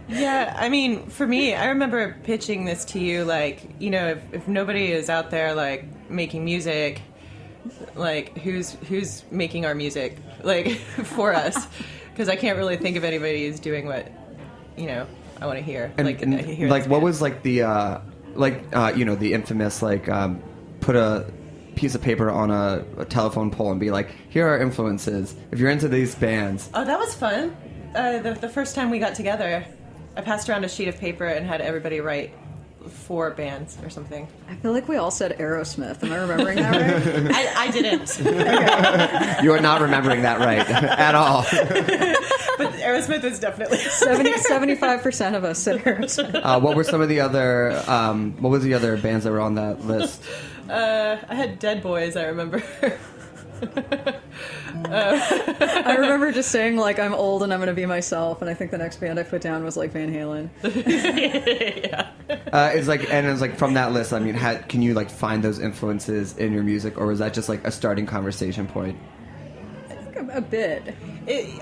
Yeah, I mean, for me, I remember pitching this to you, like, you know, if nobody is out there like making music, like who's making our music like for us? Because I can't really think of anybody who's doing what, you know, I want to hear. And, like, and I hear like this what band. was like the you know, the infamous like put a piece of paper on a telephone pole and be like, here are influences if you're into these bands. Oh, that was fun. The first time we got together, I passed around a sheet of paper and had everybody write 4 bands or something. I feel like we all said Aerosmith. Am I remembering that right? I didn't. You are not remembering that right at all. But Aerosmith is definitely 75% of us said Aerosmith. What were some of the other what was the other bands that were on that list? I had Dead Boys, I remember. I remember just saying like I'm old and I'm going to be myself, and I think the next band I put down was like Van Halen. It's like from that list. I mean, can you like find those influences in your music, or was that just like a starting conversation point? I think a bit.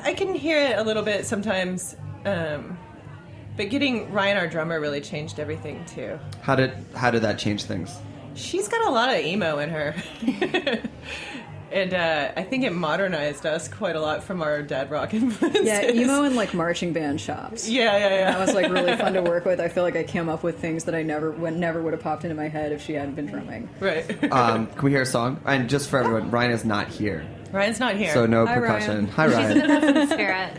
I can hear it a little bit sometimes, but getting Ryan, our drummer, really changed everything too. How did that change things? She's got a lot of emo in her. And I think it modernized us quite a lot from our dad rock influences. Yeah, emo and like marching band shops. Yeah. That was like really fun to work with. I feel like I came up with things that I never would have popped into my head if she hadn't been drumming. Right. Can we hear a song? And just for everyone, Ryan is not here. Ryan's not here. So no Hi, percussion. Ryan. Hi, Ryan. She's with us in spirit.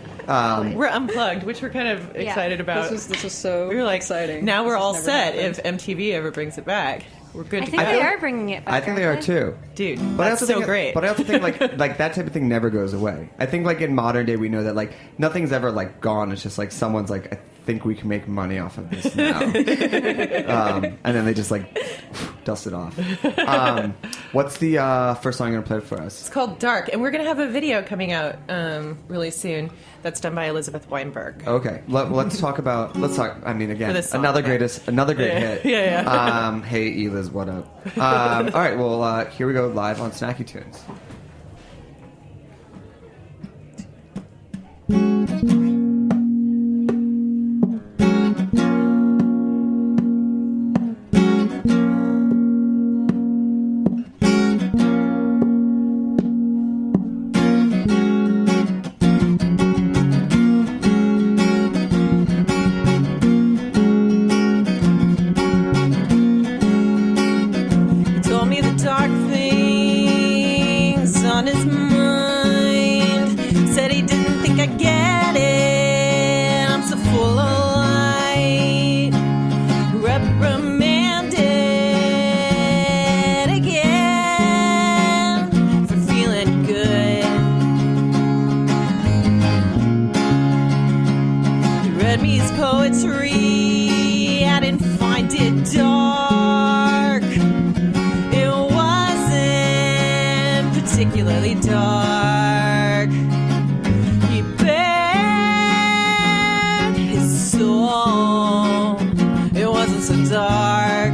We're unplugged, which we're kind of excited about. This is so we were like, exciting. Now we're This all has set never if MTV ever brings it back. We're good I to think go. they are bringing it back. I think they are too. Dude, But I that's also so think, great. But I also think like that type of thing never goes away. I think like in modern day we know that like nothing's ever like gone. It's just like someone's like, I think we can make money off of this now, and then they just like dust it off. What's the first song you're gonna play for us? It's called Dark, and we're going to have a video coming out really soon that's done by Elizabeth Weinberg. Okay, let's talk. I mean, again, For this song, another okay. great hit. Yeah. Hey, Eliz, what up? All right, well, here we go live on Snacky Tunes. Told me the dark things on his mind. Said he didn't think I'd get it. I'm so full of light. Reprimanded again for feeling good. He read me his poetry. I didn't find it dark. It wasn't particularly dark. He bared his soul. It wasn't so dark.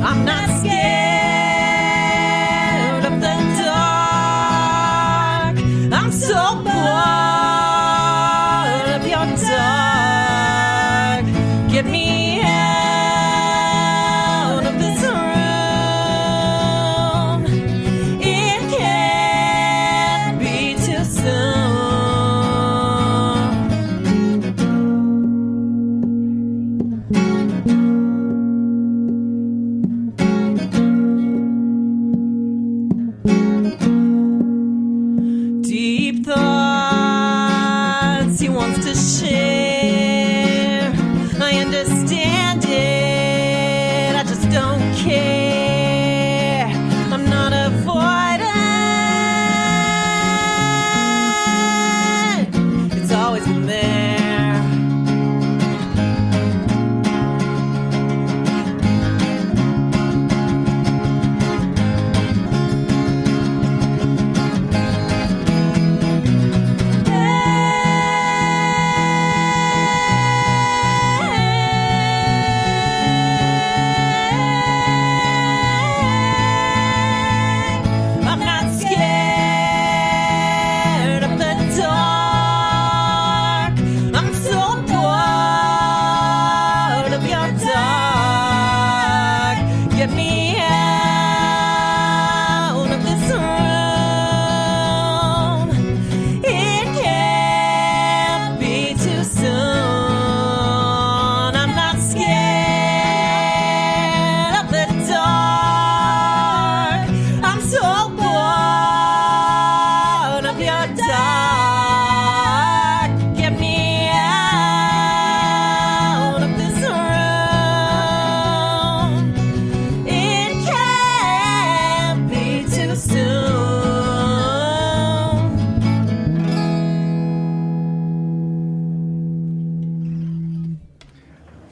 I'm not scared of the dark. I'm so bored of your dark. Get me out of this room. It can't be too soon. Deep thoughts he wants to share. I understand it, I just don't care.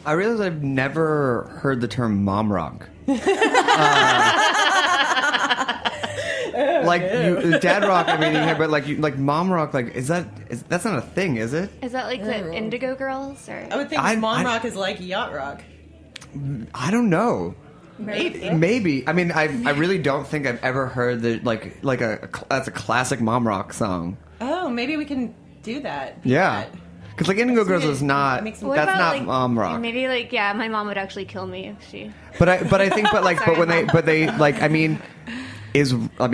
I realize I've never heard the term mom rock. Like dad rock, I mean, but like mom rock, like that's not a thing, is it? Is that like the Indigo Girls? Or I would think mom rock is like yacht rock. I don't know. Maybe. I mean, I really don't think I've ever heard that's a classic mom rock song. Oh, maybe we can do that. Yeah. Because like Indigo Girls is not. What That's about, not like, mom rock. Maybe my mom would actually kill me if she. But I think Sorry, but they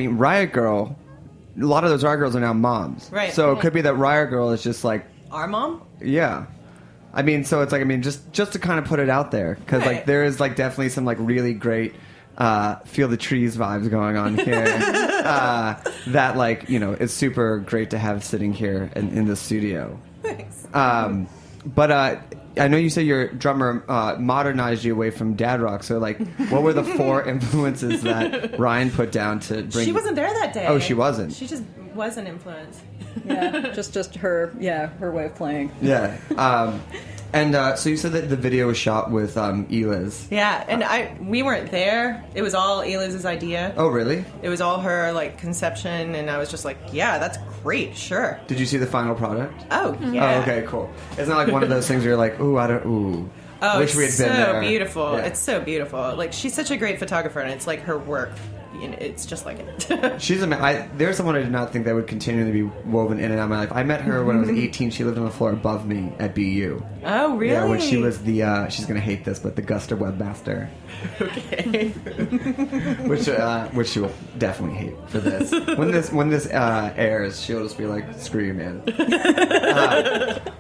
Riot Girl. A lot of those Riot Girls are now moms. Right. So it could be that Riot Girl is just like Our mom? Yeah. I mean, so it's like, I mean, just to kind of put it out there, because like there is like definitely some like really great feel the trees vibes going on here. That like, you know, it's super great to have sitting here in the studio. Thanks. But I know you said your drummer modernized you away from dad rock. So like, what were the 4 influences that Ryann put down to bring? She wasn't there that day. Oh, she wasn't. She just was an influence. Yeah, just her way of playing. Yeah. And so you said that the video was shot with Eliz. Yeah, and we weren't there. It was all Eliz's idea. Oh, really? It was all her like conception, and I was just like, yeah, that's great, sure. Did you see the final product? Oh, yeah. Oh, okay, cool. It's not like one of those things where you're like, Oh, wish we had been there. so beautiful. Yeah. It's so beautiful. Like, she's such a great photographer, and it's like her work. You know, it's just like it. She's there's someone I did not think that would continually be woven in and out of my life. I met her when I was 18. She lived on the floor above me at BU. Oh, really? Yeah, when she was she's going to hate this, but the Guster webmaster. Okay. which she will definitely hate for this. When this airs, she'll just be like, "Screw you, man."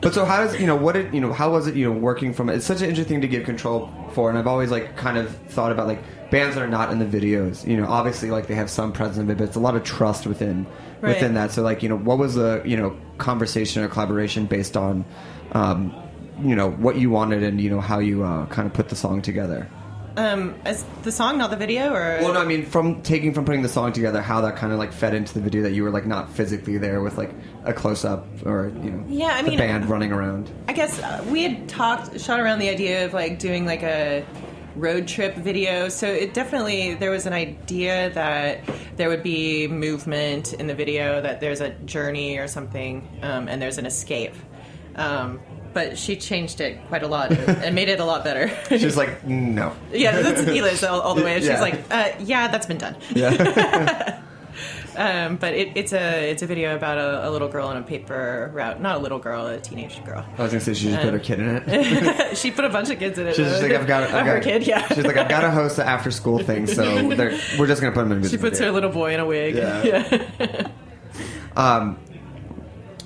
But so how was it working from it? It's such an interesting thing to give control for, and I've always like kind of thought about like bands that are not in the videos. You know, obviously like they have some presence in it, but it's a lot of trust within that. So like, you know, what was the conversation or collaboration based on what you wanted and how you kind of put the song together? As the song, not the video, or? Well, no, I mean, from putting the song together, how that kind of like fed into the video that you were like not physically there with like a close up or the band running around. I guess we had shot around the idea of like doing like a road trip video, so it definitely, there was an idea that there would be movement in the video, that there's a journey or something, and there's an escape. But she changed it quite a lot and made it a lot better. She's like, no. Yeah, that's Eliz all the way. She's Yeah. like, yeah, that's been done. Yeah. But it's a video about a little girl on a paper route. Not a little girl, a teenage girl. I was gonna say she just put her kid in it. She put a bunch of kids in it. She's just like, I've got her kid. Yeah. She's like, I've got to host the after school thing, so we're just gonna put him in. She puts her little boy in a wig. Yeah.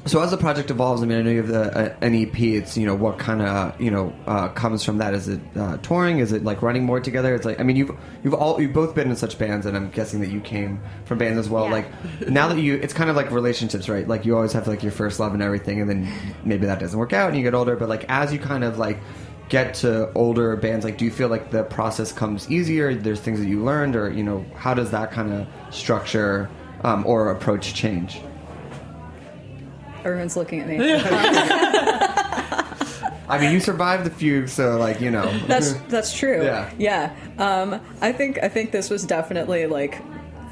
So as the project evolves, I mean, I know you have an EP. It's what kind of comes from that. Is it touring? Is it like running more together? It's like, I mean, you've both been in such bands, and I'm guessing that you came from bands as well. Yeah. Like now that it's kind of like relationships, right? Like you always have like your first love and everything, and then maybe that doesn't work out, and you get older. But like as you kind of like get to older bands, like do you feel like the process comes easier? There's things that you learned, or how does that kind of structure or approach change? Everyone's looking at me. I mean, you survived the Fugue, so like That's true. Yeah. I think this was definitely like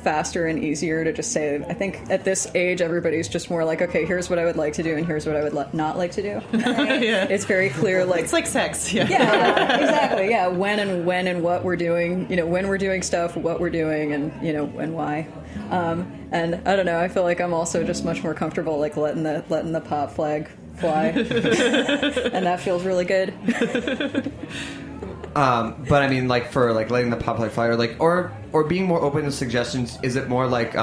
faster and easier to just say. I think at this age, everybody's just more like, okay, here's what I would like to do, and here's what I would not like to do. Yeah. It's very clear. Like it's like sex. Yeah. Yeah, exactly. Yeah, when and what we're doing. When we're doing stuff, what we're doing, and and why. And I don't know. I feel like I'm also just much more comfortable like letting the pop flag fly, and that feels really good. But I mean, like for like letting the pop flag fly, or being more open to suggestions. Is it more like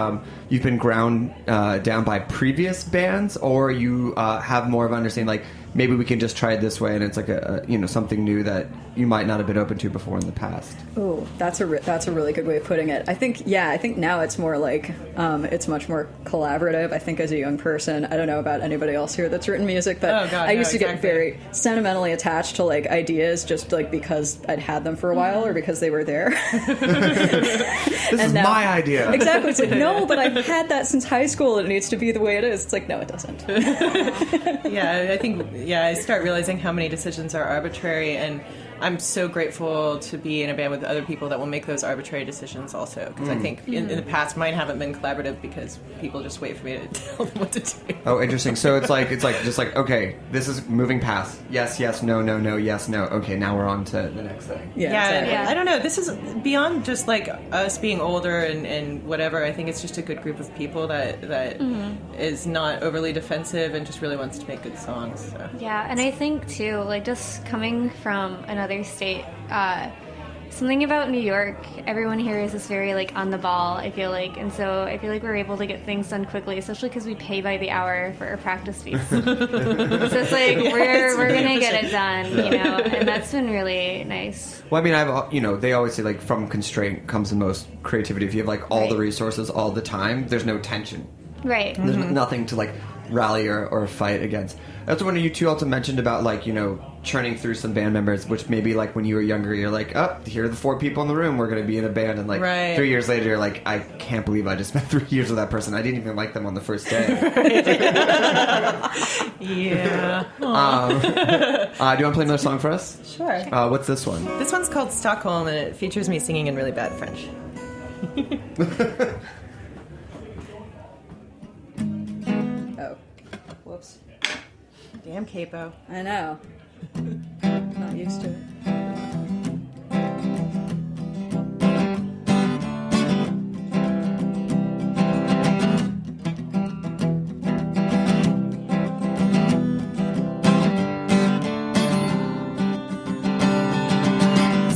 you've been ground down by previous bands, or you have more of an understanding? Like maybe we can just try it this way, and it's like a something new that you might not have been open to before in the past. Oh, that's a really good way of putting it. I think now it's more like it's much more collaborative. I think as a young person, I don't know about anybody else here that's written music, but I used to get very sentimentally attached to like ideas just like because I'd had them for a while or because they were there. This is my idea. Exactly. It's like, no, but I've had that since high school and it needs to be the way it is. It's like, no, it doesn't. Yeah, I think I start realizing how many decisions are arbitrary, and I'm so grateful to be in a band with other people that will make those arbitrary decisions also. Because I think in the past mine haven't been collaborative because people just wait for me to tell them what to do. Oh, interesting. So it's just like, okay, this is moving past. Yes, yes, no, no, no, yes, no. Okay, now we're on to the next thing. Yeah. I don't know. This is beyond just like us being older and whatever. I think it's just a good group of people that is not overly defensive and just really wants to make good songs. So. Yeah, and I think too, like just coming from another state, something about New York, everyone here is just very like on the ball, I feel like, and so I feel like we're able to get things done quickly, especially because we pay by the hour for our practice fees. So it's like we're gonna get it done, you know, and that's been really nice. Well, I mean, they always say like from constraint comes the most creativity. If you have like all the resources all the time, there's no tension. Right. There's nothing to like rally or fight against. That's one of you two also mentioned about like, you know, churning through some band members, which maybe like when you were younger, you're like, oh, here are the 4 people in the room, we're going to be in a band. And like 3 years later, you're like, I can't believe I just spent 3 years with that person. I didn't even like them on the first day. Yeah. Do you want to play another song for us? Sure. What's this one? This one's called Stockholm, and it features me singing in really bad French. Oh. Whoops. Damn capo. I know. Not used to it.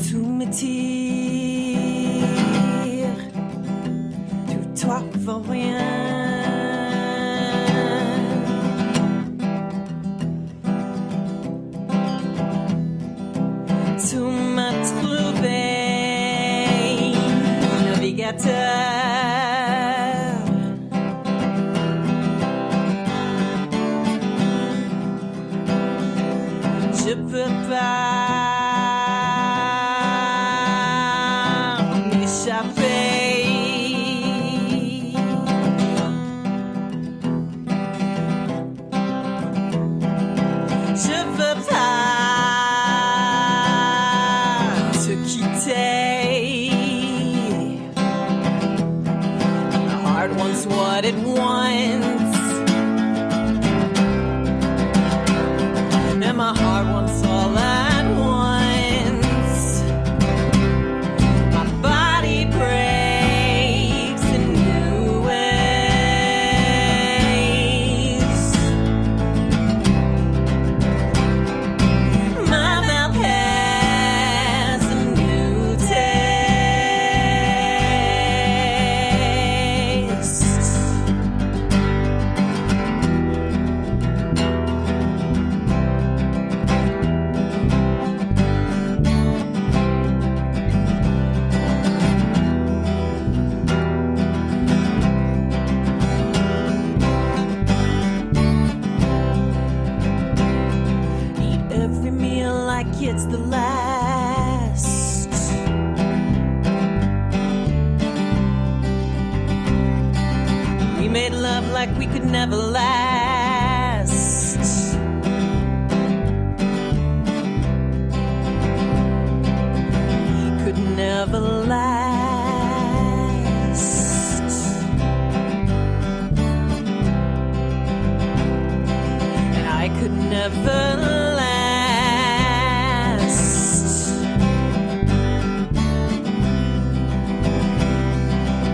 Tout me tire, tout toi vaut rien. Tout m'a trouvé, navigateur. Je peux pas m'échapper. Je veux pas te quitter. The heart wants what it wants, and my heart wants all at once. My body breaks in new ways. My mouth has a new taste. Eat every meal like it's the last. We made love like we could never last. We could never last. And I could never last.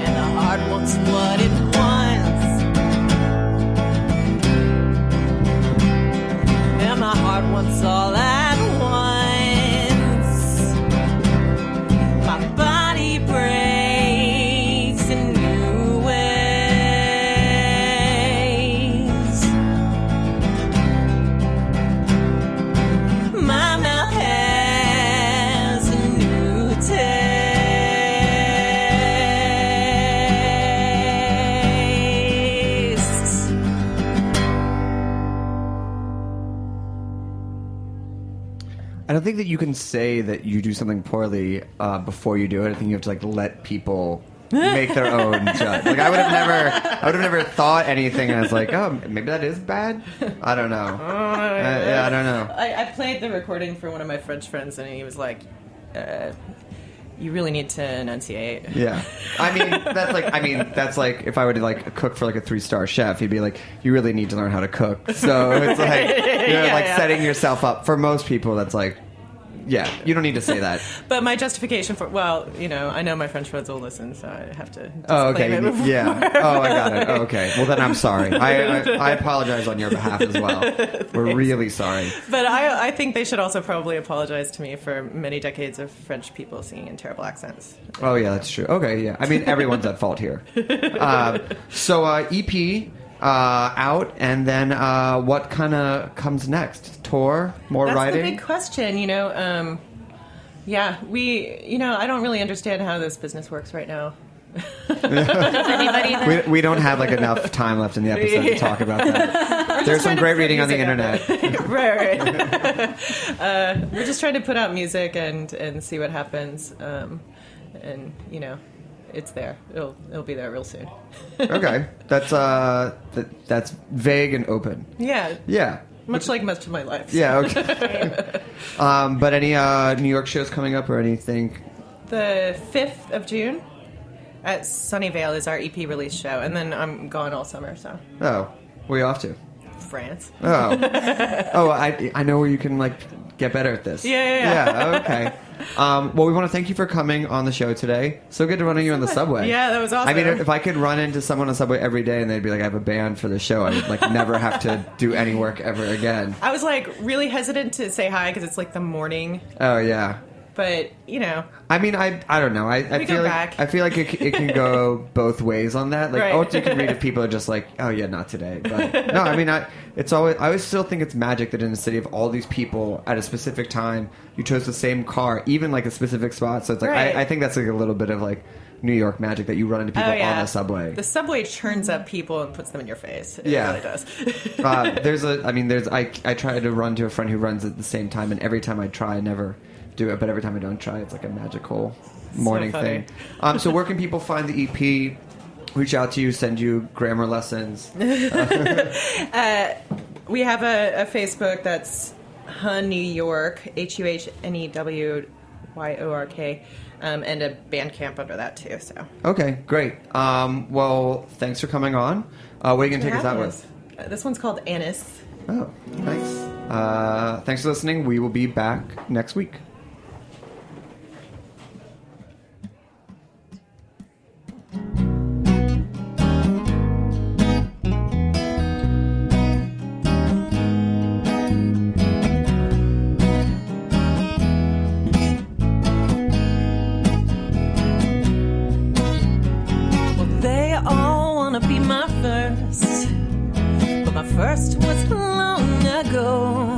And the heart wants what it wants, and my heart wants all at once. My body breaks in new ways. My mouth has a new taste. I don't think that you can say that you do something poorly before you do it. I think you have to like let people make their own judge. Like I would have never thought anything as like, oh, maybe that is bad. I don't know. I don't know. I played the recording for one of my French friends, and he was like, "You really need to enunciate." Yeah, that's like if I were to like cook for like a 3-star chef, he'd be like, "You really need to learn how to cook." So it's like you're setting yourself up. For most people, that's like. Yeah, you don't need to say that. But my justification for, I know my French friends will listen, so I have to. Oh, okay. Yeah. Oh, I got it. Oh, okay. Well, then I'm sorry. I apologize on your behalf as well. We're really sorry. But I think they should also probably apologize to me for many decades of French people singing in terrible accents. Oh, yeah, that's true. Okay, yeah. I mean, everyone's at fault here. So EP out, and then what kind of comes next? Tour? More That's writing? That's the big question, I don't really understand how this business works right now. We don't have like enough time left in the episode to talk about that. There's some great reading on the internet. Right. We're just trying to put out music and see what happens. It's there. It'll be there real soon. Okay, that's vague and open. Yeah. Yeah. Much like most of my life. Yeah. Okay. But any New York shows coming up or anything? The 5th of June at Sunnyvale is our EP release show, and then I'm gone all summer. So. Oh, where are you off to? France. Oh, I know where you can like get better at this. Yeah. Okay. Well, we want to thank you for coming on the show today. So good to run into you on the subway. Yeah, that was awesome. I mean, if I could run into someone on the subway every day and they'd be like, I have a band for the show, I would like never have to do any work ever again. I was like really hesitant to say hi because it's like the morning. Oh, yeah. But, I mean, I don't know. I feel like it can go both ways on that. Like, right. you can read if people are just like, oh yeah, not today. But no, I mean, I always still think it's magic that in a city of all these people at a specific time, you chose the same car, even like a specific spot. So it's like, right. I think that's like a little bit of like New York magic that you run into people on the subway. The subway churns up people and puts them in your face. It really does. I try to run to a friend who runs at the same time, and every time I try, I never do it, but every time I don't try, it's like a magical morning thing. So where can people find the EP, reach out to you, send you grammar lessons? We have a Facebook that's Huh New York, HUHNEWYORK, and a Bandcamp under that too. So okay, great. Well, thanks for coming on. What are you going to take us out with? This one's called Anise. Oh, nice. Thanks for listening. We will be back next week. First was long ago.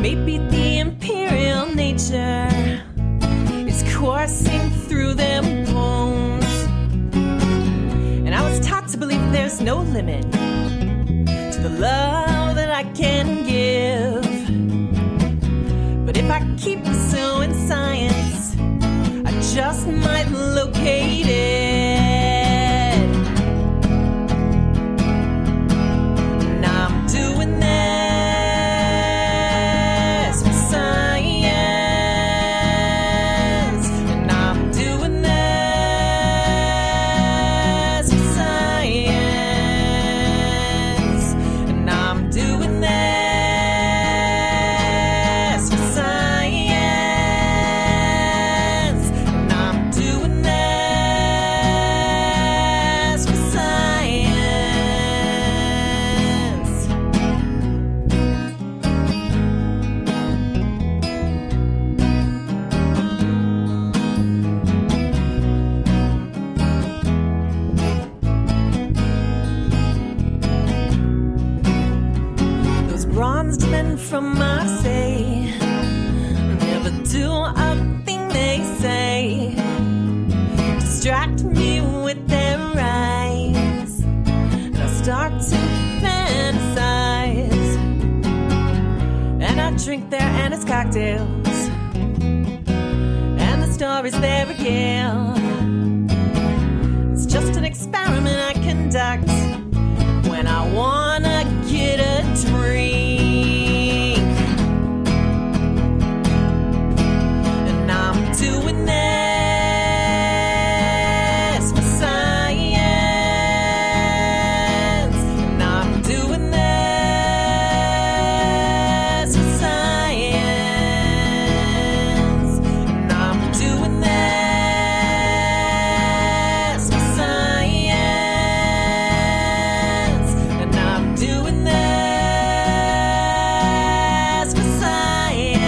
Maybe the imperial nature is coursing through them bones. And I was taught to believe there's no limit to the love that I can give. But if I keep pursuing science, I just might locate it. From Marseille never do a thing they say, distract me with their eyes, and I start to fantasize, and I drink their anise cocktails, and the stories they regale, just an experiment I conduct when I wanna get a drink. And I'm doing this for science. And I'm doing this for science. And I'm doing this for science. And I'm doing this for science.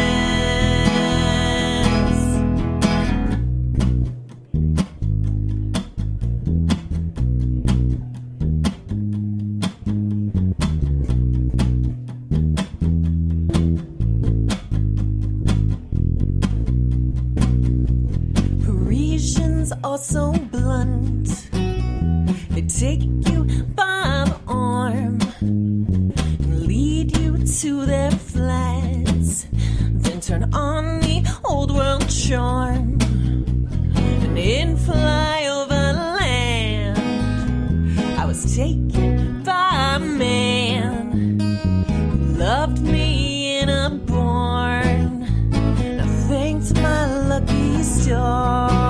Parisians are so blunt. They take you by the arm and lead you to their flats, then turn on the old world charm. And in flyover land, I was taken by a man who loved me in a barn. And I thanked my lucky stars.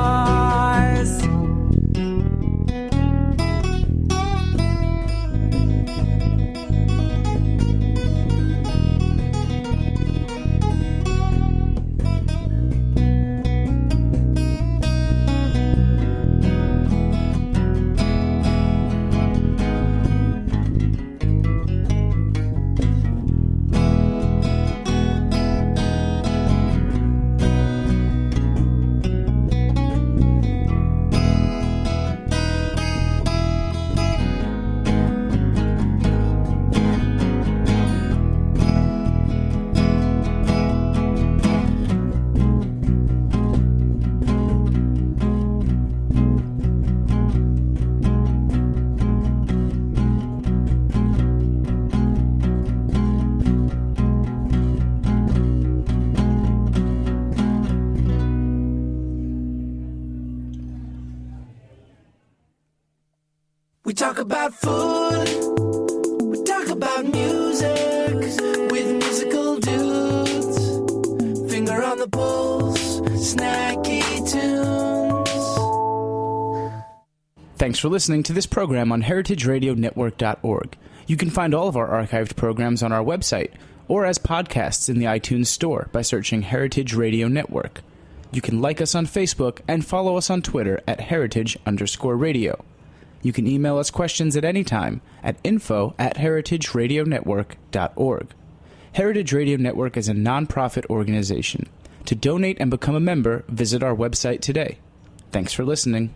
We talk about food, we talk about music, with musical dudes, finger on the pulse, snacky tunes. Thanks for listening to this program on heritageradionetwork.org. You can find all of our archived programs on our website or as podcasts in the iTunes Store by searching Heritage Radio Network. You can like us on Facebook and follow us on Twitter at heritage_radio. You can email us questions at any time at info@heritageradionetwork.org. Heritage Radio Network is a non-profit organization. To donate and become a member, visit our website today. Thanks for listening.